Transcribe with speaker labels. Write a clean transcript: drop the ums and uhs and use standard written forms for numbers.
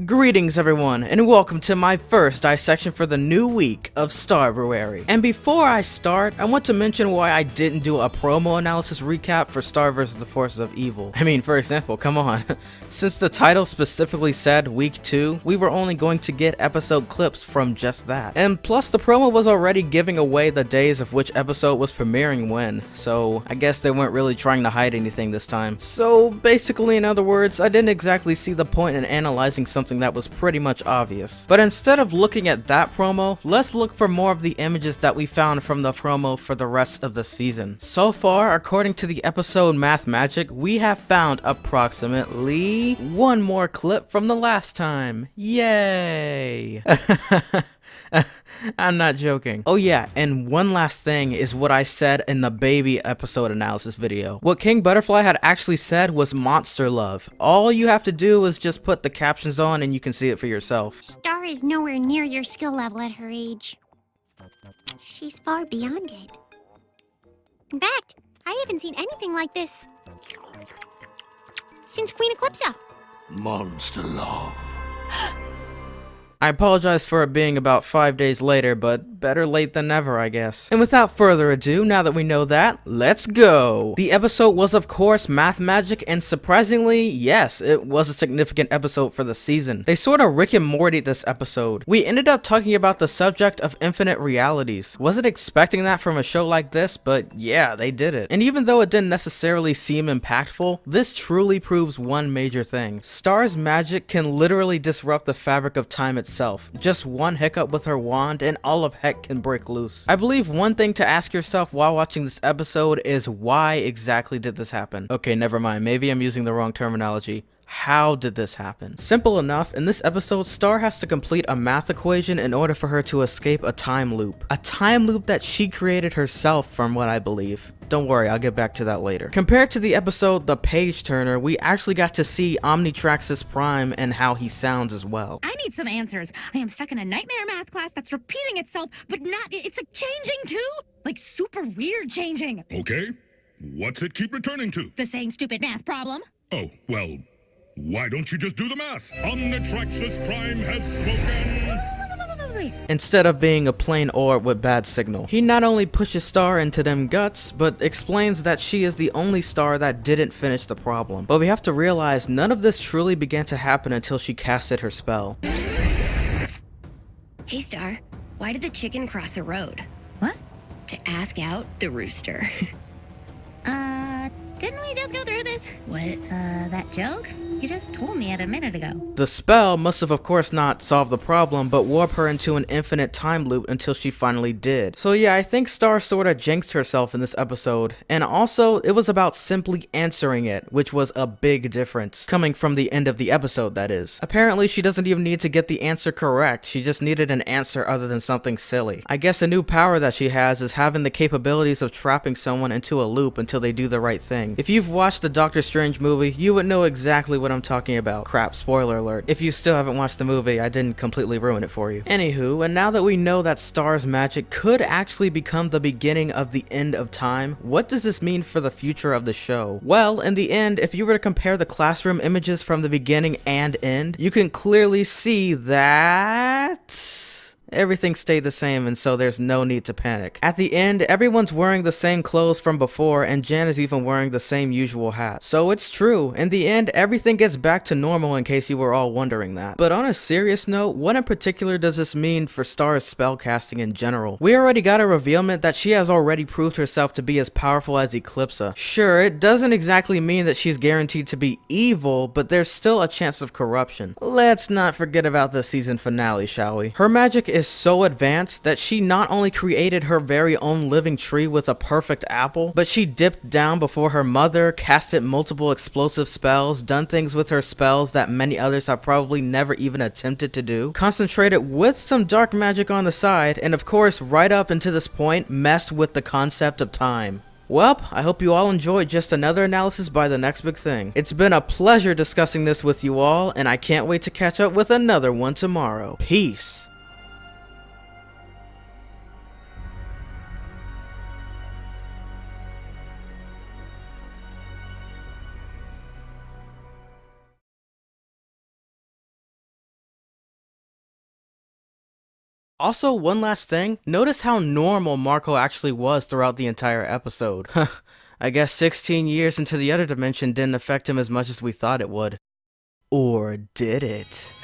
Speaker 1: Greetings everyone, and welcome to my first dissection for the new week of Starveruary. And before I start, I want to mention why I didn't do a promo analysis recap for Star vs. the Forces of Evil. I mean, for example, come on. Since the title specifically said Week 2, we were only going to get episode clips from just that. And plus, the promo was already giving away the days of which episode was premiering when, so I guess they weren't really trying to hide anything this time. So basically, in other words, I didn't exactly see the point in analyzing something that was pretty much obvious. But instead of looking at that promo, let's look for more of the images that we found from the promo for the rest of the season. So far, according to the episode Mathmagic, we have found approximately one more clip from the last time. Yay! I'm not joking. Oh yeah, and one last thing is what I said in the baby episode analysis video. What King Butterfly had actually said was monster love. All you have to do is just put the captions on and you can see it for yourself.
Speaker 2: Star is nowhere near your skill level at her age. She's far beyond it. In fact, I haven't seen anything like this since Queen Eclipsa.
Speaker 3: Monster love.
Speaker 1: I apologize for it being about 5 days later, but better late than never, I guess. And without further ado, now that we know that, let's go! The episode was of course Mathmagic, and surprisingly, yes, it was a significant episode for the season. They sort of Rick and Morty'd this episode. We ended up talking about the subject of infinite realities. Wasn't expecting that from a show like this, but yeah, they did it. And even though it didn't necessarily seem impactful, this truly proves one major thing. Star's magic can literally disrupt the fabric of time itself. Just one hiccup with her wand and all of heck can break loose. I believe one thing to ask yourself while watching this episode is why exactly did this happen? Okay, never mind, maybe I'm using the wrong terminology. How did this happen? Simple enough, in this episode, Star has to complete a math equation in order for her to escape a time loop. A time loop that she created herself, from what I believe. Don't worry, I'll get back to that later. Compared to the episode The Page Turner, we actually got to see Omnitrax's Prime and how he sounds as well.
Speaker 4: I need some answers. I am stuck in a nightmare math class that's repeating itself, but it's like changing too? Like super weird changing.
Speaker 5: Okay, what's it keep returning to?
Speaker 4: The same stupid math problem.
Speaker 5: Oh, well, why don't you just do the math? Omnitraxus Prime has spoken!
Speaker 1: Instead of being a plain orb with bad signal. He not only pushes Star into them guts, but explains that she is the only Star that didn't finish the problem. But we have to realize none of this truly began to happen until she casted her spell.
Speaker 6: Hey, Star, why did the chicken cross the road?
Speaker 4: What?
Speaker 6: To ask out the rooster.
Speaker 4: Didn't we just go through this?
Speaker 6: What?
Speaker 4: That joke? You just told me it a minute ago.
Speaker 1: The spell must have of course not solved the problem, but warp her into an infinite time loop until she finally did. So yeah, I think Star sorta jinxed herself in this episode, and also it was about simply answering it, which was a big difference, coming from the end of the episode, that is. Apparently she doesn't even need to get the answer correct, she just needed an answer other than something silly. I guess a new power that she has is having the capabilities of trapping someone into a loop until they do the right thing. If you've watched the Doctor Strange movie, you would know exactly what I'm talking about. Crap, spoiler alert. If you still haven't watched the movie, I didn't completely ruin it for you. Anywho, and now that we know that Star's magic could actually become the beginning of the end of time, what does this mean for the future of the show? Well, in the end, if you were to compare the classroom images from the beginning and end, you can clearly see that everything stayed the same, and so there's no need to panic. At the end, everyone's wearing the same clothes from before, and Jan is even wearing the same usual hat. So it's true, in the end, everything gets back to normal in case you were all wondering that. But on a serious note, what in particular does this mean for Star's spellcasting in general? We already got a revealment that she has already proved herself to be as powerful as Eclipsa. Sure, it doesn't exactly mean that she's guaranteed to be evil, but there's still a chance of corruption. Let's not forget about the season finale, shall we? Her magic is so advanced that she not only created her very own living tree with a perfect apple, but she dipped down before her mother, casted multiple explosive spells, done things with her spells that many others have probably never even attempted to do, concentrated with some dark magic on the side, and of course right up until this point messed with the concept of time. Well, I hope you all enjoyed just another analysis by The Next Big Thing. It's been a pleasure discussing this with you all, and I can't wait to catch up with another one tomorrow. Peace. Also, one last thing, notice how normal Marco actually was throughout the entire episode. I guess 16 years into the other dimension didn't affect him as much as we thought it would. Or did it?